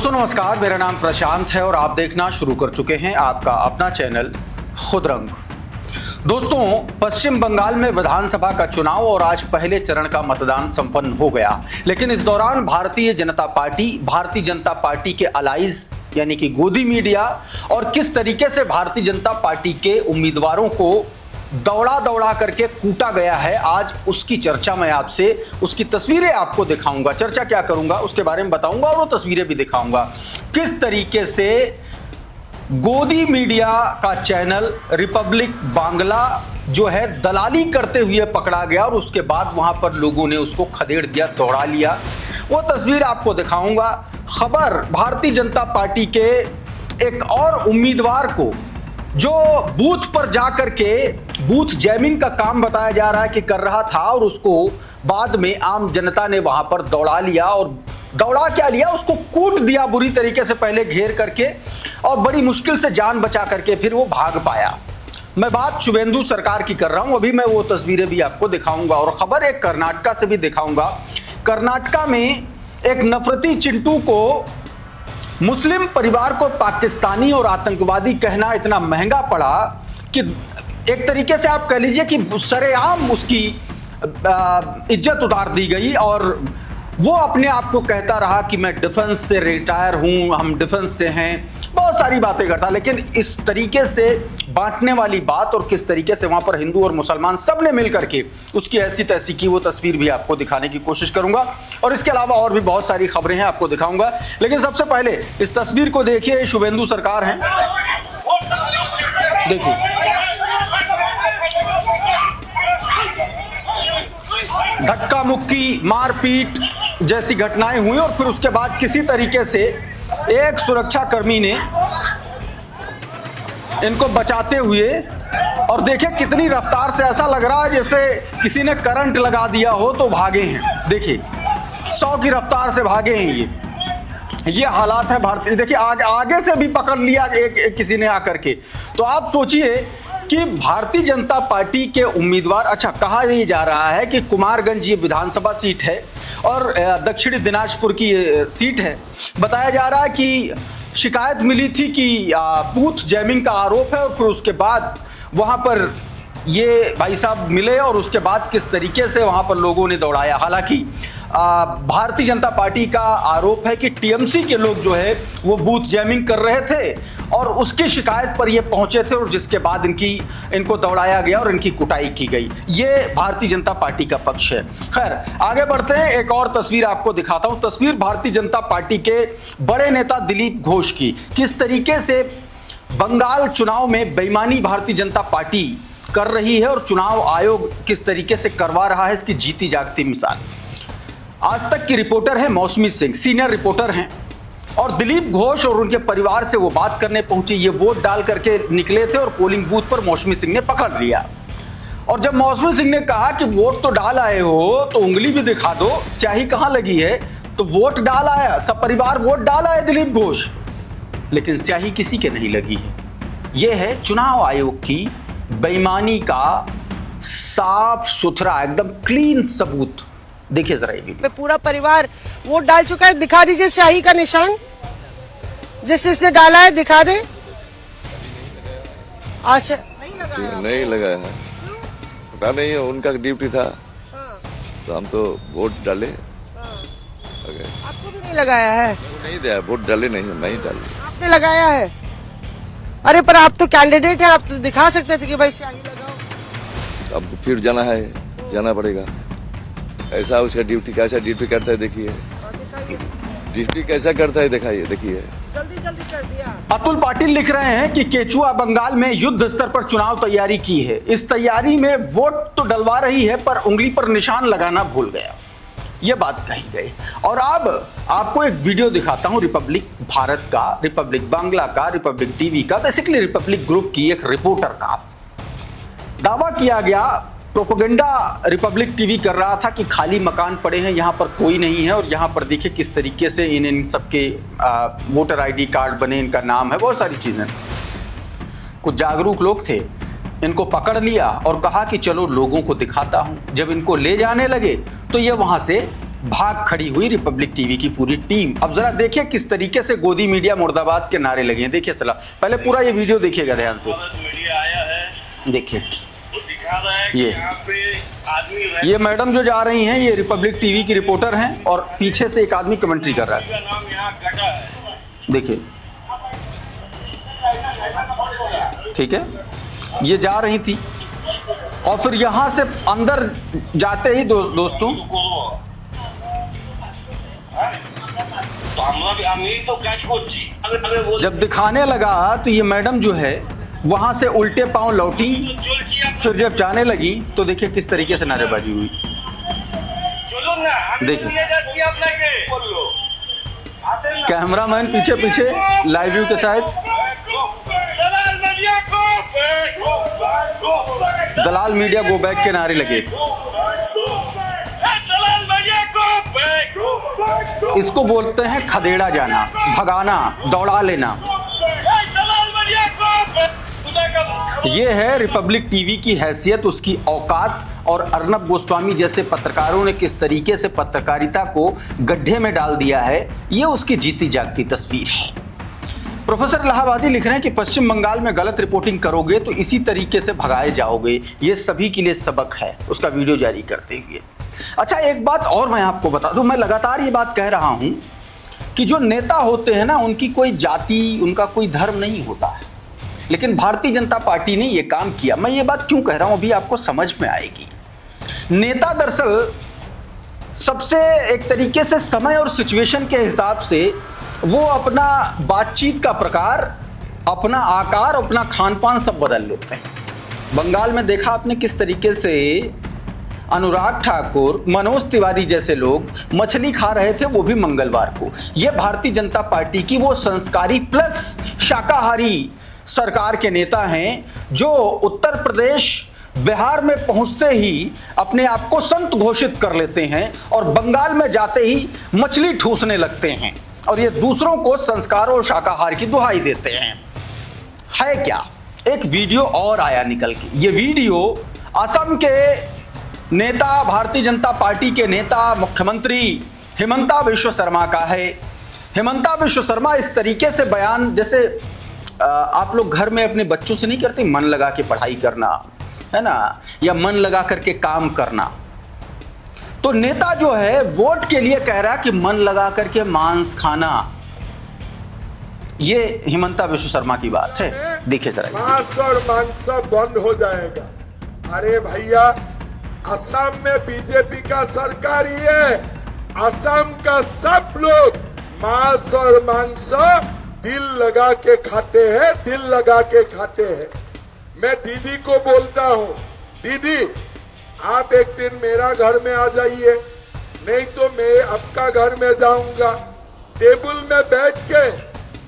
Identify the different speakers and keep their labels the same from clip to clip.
Speaker 1: दोस्तों नमस्कार, मेरा नाम प्रशांत है और आप देखना शुरू कर चुके हैं आपका अपना चैनल खुदरंग। दोस्तों, पश्चिम बंगाल में विधानसभा का चुनाव और आज पहले चरण का मतदान संपन्न हो गया, लेकिन इस दौरान भारतीय जनता पार्टी के अलाइज यानी कि गोदी मीडिया और किस तरीके से भारतीय जनता पार्टी के उम्मीदवारों को दौड़ा करके कूटा गया है, आज उसकी चर्चा मैं आपसे, उसकी तस्वीरें आपको दिखाऊंगा। चर्चा क्या करूंगा उसके बारे में बताऊंगा और वो तस्वीरें भी दिखाऊंगा। किस तरीके से गोदी मीडिया का चैनल रिपब्लिक बांग्ला जो है दलाली करते हुए पकड़ा गया और उसके बाद वहां पर लोगों ने उसको खदेड़ दिया, दौड़ा लिया। वो तस्वीर आपको दिखाऊंगा। खबर भारतीय जनता पार्टी के एक और उम्मीदवार को जो बूथ पर जाकर के बूथ जैमिंग का काम बताया जा रहा है कि कर रहा था और उसको बाद में आम जनता ने वहां पर दौड़ा लिया और दौड़ा क्या लिया, उसको कूट दिया बुरी तरीके से, पहले घेर करके और बड़ी मुश्किल से जान बचा करके फिर वो भाग पाया। मैं बात शुभेंदु सरकार की कर रहा हूं, अभी मैं वो तस्वीरें भी आपको दिखाऊंगा और खबर एक कर्नाटका से भी दिखाऊंगा। कर्नाटका में एक नफरती चिंटू को मुस्लिम परिवार को पाकिस्तानी और आतंकवादी कहना इतना महंगा पड़ा कि एक तरीके से आप कह लीजिए कि सरेआम उसकी इज्जत उतार दी गई और वो अपने आप को कहता रहा कि मैं डिफेंस से रिटायर हूं, हम डिफेंस से हैं, बहुत सारी बातें करता। लेकिन इस तरीके से बांटने वाली बात और किस तरीके से वहां पर हिंदू और मुसलमान सब ने मिलकर के उसकी ऐसी तैसी की, वो तस्वीर भी आपको दिखाने की कोशिश करूंगा और इसके अलावा और भी बहुत सारी खबरें हैं आपको दिखाऊंगा। लेकिन सबसे पहले इस तस्वीर को देखिए, शुभेंदु सरकार हैं, देखिए धक्का मुक्की, मारपीट जैसी घटनाएं हुई और फिर उसके बाद किसी तरीके से एक सुरक्षा कर्मी ने इनको बचाते हुए, और देखिए कितनी रफ्तार से, ऐसा लग रहा है जैसे किसी ने करंट लगा दिया हो तो भागे हैं। देखिए 100 की रफ्तार से भागे हैं। ये हालात है भारतीय। देखिए आगे से भी पकड़ लिया एक किसी ने आकर के। तो आप सोचिए कि भारतीय जनता पार्टी के उम्मीदवार, अच्छा कहा यह जा रहा है कि कुमारगंज ये विधानसभा सीट है और दक्षिणी दिनाजपुर की सीट है। बताया जा रहा है कि शिकायत मिली थी कि बूथ जैमिंग का आरोप है और फिर उसके बाद वहां पर ये भाई साहब मिले और उसके बाद किस तरीके से वहां पर लोगों ने दौड़ाया। हालांकि भारतीय जनता पार्टी का आरोप है कि टीएमसी के लोग जो है वो बूथ जैमिंग कर रहे थे और उसकी शिकायत पर ये पहुंचे थे और जिसके बाद इनको दौड़ाया गया और इनकी कुटाई की गई। ये भारतीय जनता पार्टी का पक्ष है। खैर आगे बढ़ते हैं, एक और तस्वीर आपको दिखाता हूं। तस्वीर भारतीय जनता पार्टी के बड़े नेता दिलीप घोष की, किस तरीके से बंगाल चुनाव में बेईमानी भारतीय जनता पार्टी कर रही है और चुनाव आयोग किस तरीके से करवा रहा है, इसकी जीती जागती मिसाल। आज तक की रिपोर्टर है मौसमी सिंह, सीनियर रिपोर्टर हैं, और दिलीप घोष और उनके परिवार से वो बात करने पहुंचे। ये वोट डाल करके निकले थे और पोलिंग बूथ पर मौसमी सिंह ने पकड़ लिया और जब मौसमी सिंह ने कहा कि वोट तो डाल आए हो तो उंगली भी दिखा दो, स्याही कहां लगी है, तो वोट डाल आया, सब परिवार वोट डाल आए दिलीप घोष, लेकिन स्याही किसी के नहीं लगी है। यह है चुनाव आयोग की बेईमानी का साफ सुथरा एकदम क्लीन सबूत। देखिए जरा ये भी।
Speaker 2: पूरा परिवार वोट डाल चुका है, दिखा दीजिए स्याही का निशान, जिसने डाला है दिखा दे। अच्छा
Speaker 3: नहीं लगाया है, पता नहीं है, उनका ड्यूटी था। तो हम तो वोट डाले।
Speaker 2: आपको भी नहीं लगाया है?
Speaker 3: नहीं दिया वोट, डाले नहीं, मैं ही डाले।
Speaker 2: आपने लगाया है? अरे पर आप तो कैंडिडेट हैं, आप तो दिखा सकते थे कि भाई स्याही लगाओ।
Speaker 3: अब फिर जाना पड़ेगा। ऐसा उसका ड्यूटी, कैसा ड्यूटी करता है देखिए, ड्यूटी कैसा करता है दिखाइए, देखिए
Speaker 2: जल्दी कर दिया।
Speaker 1: अतुल पाटिल लिख रहे हैं कि केचुआ बंगाल में युद्ध स्तर पर चुनाव तैयारी की है, इस तैयारी में वोट तो डलवा रही है पर उंगली पर निशान लगाना भूल गया, यह बात कही गई। और अब आपको एक वीडियो दिखाता हूं रिपब्लिक भारत का, रिपब्लिक बांग्ला का, रिपब्लिक टीवी का, बेसिकली रिपब्लिक ग्रुप की एक रिपोर्टर का। दावा किया गया, प्रोपेगेंडा रिपब्लिक टीवी कर रहा था कि खाली मकान पड़े हैं, यहाँ पर कोई नहीं है और यहाँ पर देखिए किस तरीके से इन सबके वोटर आईडी कार्ड बने, इनका नाम है, बहुत सारी चीज़ें। कुछ जागरूक लोग थे, इनको पकड़ लिया और कहा कि चलो लोगों को दिखाता हूँ। जब इनको ले जाने लगे तो ये वहाँ से भाग खड़ी हुई रिपब्लिक टीवी की पूरी टीम। अब जरा देखिए किस तरीके से गोदी मीडिया मुर्दाबाद के नारे लगे हैं। देखिए सला, पहले पूरा ये वीडियो देखिएगा ध्यान से।
Speaker 4: मीडिया आया है,
Speaker 1: देखिए
Speaker 4: वो दिखा रहा है कि
Speaker 1: ये
Speaker 4: यहाँ पे आदमी
Speaker 1: ये मैडम जो जा रही हैं, ये रिपब्लिक टीवी की रिपोर्टर हैं और पीछे से एक आदमी कमेंट्री कर रहा है।
Speaker 4: का नाम यहाँ गटा है।
Speaker 1: देखिए, ठीक है, ये जा रही थी और फिर यहां से अंदर जाते ही दोस्तों
Speaker 4: तो আমি তো কাজ করছি আমি বল
Speaker 1: जब दिखाने लगा तो ये मैडम जो है वहां से उल्टे पांव लौटी।
Speaker 4: চলছি
Speaker 1: फिर जब जाने लगी तो देखिए किस तरीके से नारेबाजी हुई।
Speaker 4: চলুন না আমি
Speaker 1: देखिए।
Speaker 4: নিয়ে যাচ্ছি আপনাকে বললো
Speaker 1: कैमरामैन पीछे पीछे लाइव व्यू के साथ
Speaker 4: दलाल मीडिया को
Speaker 1: दलाल मीडिया गो बैक के नारे लगे।
Speaker 4: दलाल मीडिया को
Speaker 1: इसको बोलते हैं खदेड़ा जाना, भगाना, दौड़ा लेना।
Speaker 4: दलाल मीडिया को
Speaker 1: ये है रिपब्लिक टीवी की हैसियत, उसकी औकात, और अर्नब गोस्वामी जैसे पत्रकारों ने किस तरीके से पत्रकारिता को गड्ढे में डाल दिया है, ये उसकी जीती जागती तस्वीर है। प्रोफेसर इलाहाबादी लिख रहे हैं कि पश्चिम बंगाल में गलत रिपोर्टिंग करोगे तो इसी तरीके से भगाए जाओगे, ये सभी के लिए सबक है, उसका वीडियो जारी करते हुए। अच्छा, एक बात और मैं आपको बता दूं, मैं लगातार ये बात कह रहा हूं कि जो नेता होते हैं ना, उनकी कोई जाति, उनका कोई धर्म नहीं होता है, लेकिन भारतीय जनता पार्टी ने ये काम किया। मैं ये बात क्यों कह रहा हूं, अभी आपको समझ में आएगी। नेता दरअसल सबसे एक तरीके से समय और सिचुएशन के हिसाब से वो अपना बातचीत का प्रकार, अपना आकार, अपना खान पान सब बदल लेते हैं। बंगाल में देखा आपने किस तरीके से अनुराग ठाकुर, मनोज तिवारी जैसे लोग मछली खा रहे थे, वो भी मंगलवार को। ये भारतीय जनता पार्टी की वो संस्कारी प्लस शाकाहारी सरकार के नेता हैं जो उत्तर प्रदेश, बिहार में पहुंचते ही अपने आप को संत घोषित कर लेते हैं और बंगाल में जाते ही मछली ठूसने लगते हैं और ये दूसरों को संस्कार और शाकाहार की दुहाई देते हैं। है क्या, एक वीडियो और आया निकल के। ये वीडियो असम के नेता, भारतीय जनता पार्टी के नेता, मुख्यमंत्री हिमंता विश्व शर्मा का है। हिमंता विश्व शर्मा इस तरीके से बयान, जैसे आप लोग घर में अपने बच्चों से नहीं करते, मन लगा के पढ़ाई करना है ना, या मन लगा करके काम करना, तो नेता जो है वोट के लिए कह रहा है कि मन लगा करके मांस खाना। ये हिमंता विश्व शर्मा की बात है, देखिए जरा।
Speaker 5: मांस और मांस बंद हो जाएगा। अरे भैया, असम में बीजेपी का सरकार ही है, असम का सब लोग मांस और मांस दिल लगा के खाते हैं, दिल लगा के खाते हैं। मैं दीदी को बोलता हूँ, दीदी आप एक दिन मेरा घर में आ जाइए, नहीं तो मैं आपका घर में जाऊंगा, टेबल में बैठ के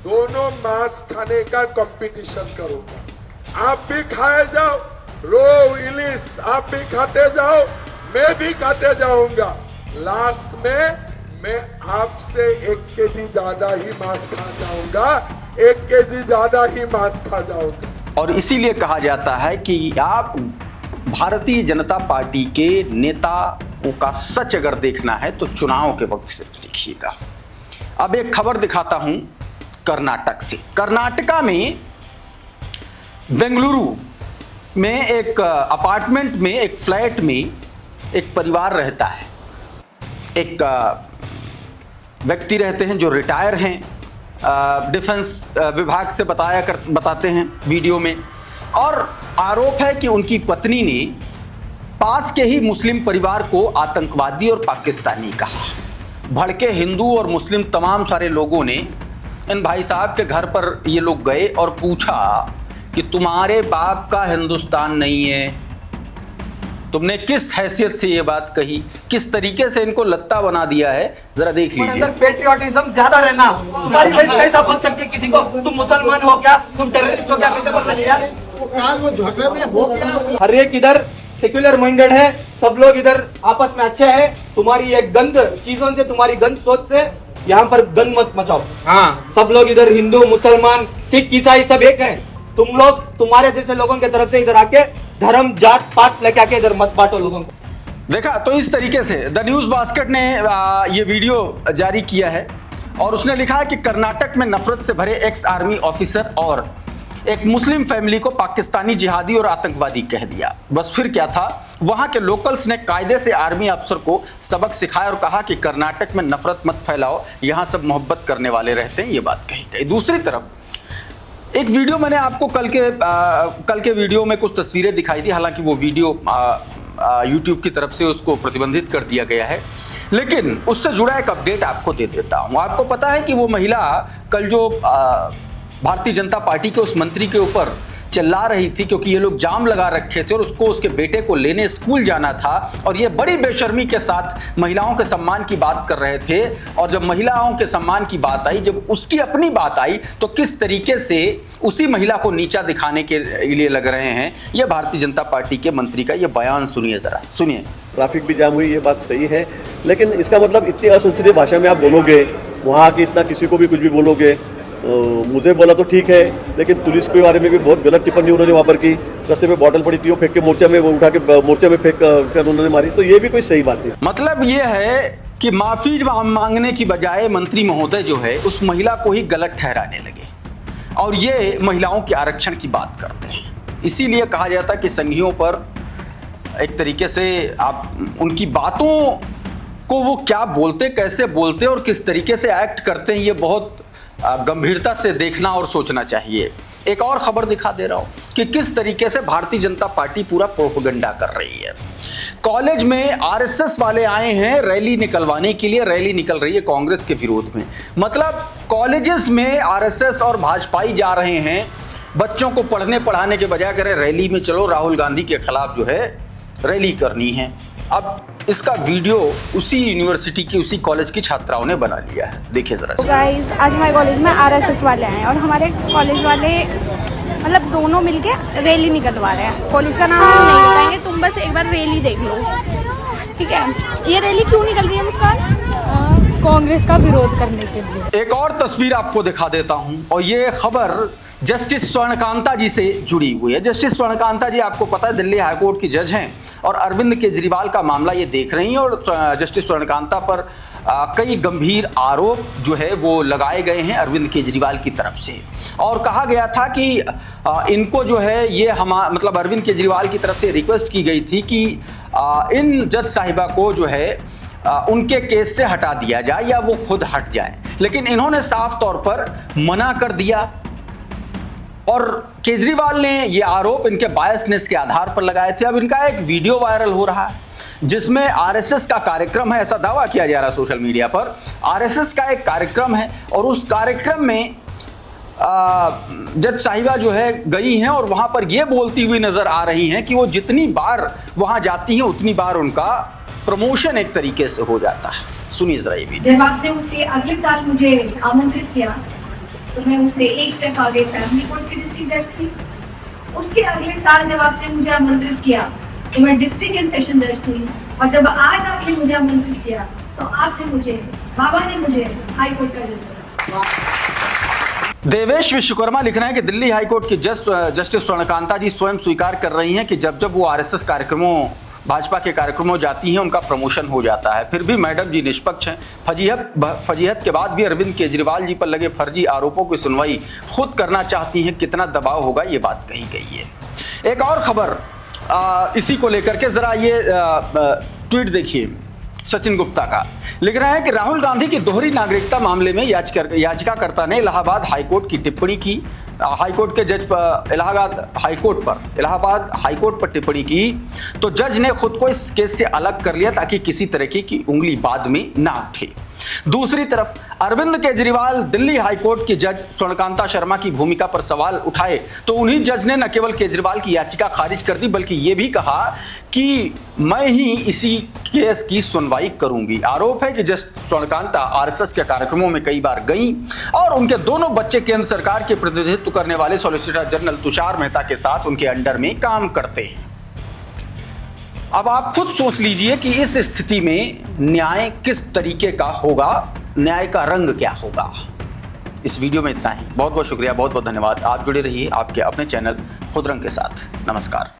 Speaker 5: दोनों मांस खाने का कंपटीशन करूंगा। आप भी खाए जाओ, रोहू, इलिस आप भी खाते जाओ, मैं भी खाते जाऊंगा। लास्ट में मैं आपसे 1 केजी ज्यादा ही मांस खा जाऊंगा, 1 केजी ज्यादा ही मांस खा जाऊंगा।
Speaker 1: और इसीलिए कहा जाता है कि आप भारतीय जनता पार्टी के नेताओं का सच अगर देखना है तो चुनाव के वक्त से देखिएगा। अब एक खबर दिखाता हूं कर्नाटक से। कर्नाटका में बेंगलुरु में एक अपार्टमेंट में, एक फ्लैट में एक परिवार रहता है। एक व्यक्ति रहते हैं जो रिटायर हैं, डिफेंस विभाग से बताते हैं वीडियो में, और आरोप है कि उनकी पत्नी ने पास के ही मुस्लिम परिवार को आतंकवादी और पाकिस्तानी कहा। भड़के हिंदू और मुस्लिम तमाम सारे लोगों ने इन भाई साहब के घर पर ये लोग गए और पूछा कि तुम्हारे बाप का हिंदुस्तान नहीं है, तुमने किस हैसियत से ये बात कही, किस तरीके से इनको लत्ता बना दिया है, जरा देख लीजिए।
Speaker 6: अंदर पेट्रियोटिज्म ज्यादा रहना, तुम्हारी बहन कैसा बोल सकती है किसी को, तुम मुसलमान हो क्या, तुम टेररिस्ट हो क्या, कैसे बोल सकते यार?
Speaker 5: वो झगड़े में हो गया।
Speaker 6: हर एक इधर सेक्युलर माइंडेड है, सब लोग इधर आपस में अच्छे हैं। तुम्हारी एक गंद चीजों से, तुम्हारी गंद सोच से यहाँ पर गंद मत मचाओ। हाँ, सब लोग इधर हिंदू, मुसलमान, सिख, ईसाई सब एक हैं। तुम लोग तुम्हारे जैसे लोगों की तरफ से इधर आके धर्म, जात पात लेके आके इधर मत बांटो लोगों को।
Speaker 1: देखा तो इस तरीके से द न्यूज़ बास्केट ने ये वीडियो जारी किया है और उसने लिखा है कि कर्नाटक में नफरत से भरे एक्स आर्मी ऑफिसर और एक मुस्लिम फैमिली को पाकिस्तानी जिहादी और आतंकवादी कह दिया। बस फिर क्या था, वहां के लोकल्स ने कायदे से आर्मी अफसर को सबक सिखाया और कहा कि कर्नाटक में नफरत मत फैलाओ, यहां सब मोहब्बत करने वाले रहते हैं। ये बात कही गई। दूसरी तरफ एक वीडियो मैंने आपको कल के वीडियो में कुछ तस्वीरें दिखाई थी, हालांकि वो वीडियो यूट्यूब की तरफ से उसको प्रतिबंधित कर दिया गया है, लेकिन उससे जुड़ा एक अपडेट आपको दे देता हूं। आपको पता है कि वो महिला कल जो भारतीय जनता पार्टी के उस मंत्री के ऊपर चिल्ला रही थी क्योंकि ये लोग जाम लगा रखे थे और उसको उसके बेटे को लेने स्कूल जाना था और ये बड़ी बेशर्मी के साथ महिलाओं के सम्मान की बात कर रहे थे। और जब महिलाओं के सम्मान की बात आई, जब उसकी अपनी बात आई, तो किस तरीके से उसी महिला को नीचा दिखाने के लिए लग रहे हैं। ये भारतीय जनता पार्टी के मंत्री का ये बयान सुनिए, जरा सुनिए।
Speaker 7: ट्रैफिक भी जाम हुई, ये बात सही है, लेकिन इसका मतलब इतनी असंसदीय भाषा में आप बोलोगे, वहाँ की इतना किसी को भी कुछ भी बोलोगे, मुझे बोला तो ठीक है, लेकिन पुलिस के बारे में भी बहुत गलत टिप्पणी उन्होंने वहाँ पर की। रास्ते में बॉटल पड़ी थी, वो फेंक के मोर्चा में, वो उठा के मोर्चे में फेंक कर उन्होंने मारी, तो ये भी कोई सही बात नहीं।
Speaker 1: मतलब ये है कि माफी मांगने की बजाय मंत्री महोदय जो है उस महिला को ही गलत ठहराने लगे और ये महिलाओं के आरक्षण की बात करते हैं। इसीलिए कहा जाता है कि संघियों पर एक तरीके से आप उनकी बातों को वो क्या बोलते, कैसे बोलते और किस तरीके से एक्ट करते हैं, ये बहुत गंभीरता से देखना और सोचना चाहिए। एक और खबर दिखा दे रहा हूं कि किस तरीके से भारतीय जनता पार्टी पूरा प्रोपेगेंडा कर रही है। कॉलेज में आरएसएस वाले आए हैं रैली निकलवाने के लिए, रैली निकल रही है कांग्रेस के विरोध में। मतलब कॉलेजेस में आरएसएस और भाजपाई जा रहे हैं, बच्चों को पढ़ने पढ़ाने के बजाय कह रहे रैली में चलो, राहुल गांधी के खिलाफ जो है रैली करनी है। अब इसका वीडियो उसी यूनिवर्सिटी की, उसी कॉलेज की छात्राओं ने बना लिया है, देखिए जरा।
Speaker 8: गाइस, आज हमारे कॉलेज में आरएसएस वाले आए हैं और हमारे कॉलेज वाले मतलब दोनों मिलके रैली निकलवा रहे हैं। कॉलेज का नाम हम नहीं बताएंगे, तुम बस एक बार रैली देख लो, ठीक है। ये रैली क्यों निकल रही है मुस्कान? कांग्रेस का विरोध करने के लिए।
Speaker 1: एक और तस्वीर आपको दिखा देता हूं और ये खबर जस्टिस स्वर्णकांता जी से जुड़ी हुई है। जस्टिस स्वर्णकांता जी आपको पता है दिल्ली हाईकोर्ट की जज हैं और अरविंद केजरीवाल का मामला ये देख रही हैं और जस्टिस स्वर्णकांता पर कई गंभीर आरोप जो है वो लगाए गए हैं अरविंद केजरीवाल की तरफ से। और कहा गया था कि इनको जो है ये मतलब अरविंद केजरीवाल की तरफ से रिक्वेस्ट की गई थी कि इन जज साहिबा को जो है उनके केस से हटा दिया जाए या वो खुद हट जाए, लेकिन इन्होंने साफ तौर पर मना कर दिया। और केजरीवाल ने ये आरोप इनके बायसनेस के आधार पर लगाए थे। अब इनका एक वीडियो वायरल हो रहा है जिसमें आरएसएस का कार्यक्रम है, ऐसा दावा किया जा रहा है सोशल मीडिया पर। आरएसएस का एक कार्यक्रम है और उस कार्यक्रम में जज साहिबा जो है गई हैं और वहां पर ये बोलती हुई नजर आ रही हैं कि वो जितनी बार वहां जाती हैं उतनी बार उनका प्रमोशन एक तरीके से हो जाता है। सुनिए जरा ये वीडियो।
Speaker 9: जब आपने उसके अगले साल मुझे आमंत्रित किया तो मैं उससे एक स्टेप आगे फैमिली कोर्ट की डिस्ट्रिक्ट जज थी। उसके अगले साल जब आपने मुझे आमंत्रित किया तो मैं डिस्ट्रिक्ट एंड सेशन जज थी। और जब आज आपने मुझे आमंत्रित किया तो आपने मुझे, बाबा ने मुझे हाई कोर्ट का जज बनाया।
Speaker 1: देवेश विश्वकर्मा लिख रहे हैं कि दिल्ली हाईकोर्ट की जस्टिस स्वर्णकांता जी स्वयं स्वीकार कर रही हैं कि जब जब वो आरएसएस कार्यक्रमों, भाजपा के कार्यक्रमों जाती हैं उनका प्रमोशन हो जाता है। फिर भी मैडम जी निष्पक्ष हैं। फजीहत के बाद भी अरविंद केजरीवाल जी पर लगे फर्जी आरोपों की सुनवाई खुद करना चाहती हैं, कितना दबाव होगा, ये बात कही गई है। एक और खबर इसी को लेकर के, जरा ये ट्वीट देखिए सचिन गुप्ता का। लिख रहे हैं कि राहुल गांधी की दोहरी नागरिकता मामले में याचिकाकर्ता ने इलाहाबाद हाईकोर्ट की टिप्पणी की, हाईकोर्ट के जज इलाहाबाद हाईकोर्ट पर टिप्पणी की तो जज ने खुद को इस केस से अलग कर लिया ताकि किसी तरीके की उंगली बाद में ना उठे। दूसरी तरफ अरविंद केजरीवाल दिल्ली हाईकोर्ट की जज स्वर्णकांता शर्मा की भूमिका पर सवाल उठाए तो उन्हीं जज ने न केवल केजरीवाल की याचिका खारिज कर दी बल्कि ये भी कहा कि मैं ही इसी केस की सुनवाई करूंगी। आरोप है कि जज स्वर्णकांता आरएसएस के कार्यक्रमों में कई बार गईं और उनके दोनों बच्चे केंद्र सरकार के प्रतिनिधित्व करने वाले सॉलिसिटर जनरल तुषार मेहता के साथ उनके अंडर में काम करते हैं। अब आप खुद सोच लीजिए कि इस स्थिति में न्याय किस तरीके का होगा, न्याय का रंग क्या होगा। इस वीडियो में इतना ही। बहुत बहुत शुक्रिया, बहुत बहुत धन्यवाद। आप जुड़े रहिए आपके अपने चैनल खुद रंग के साथ। नमस्कार।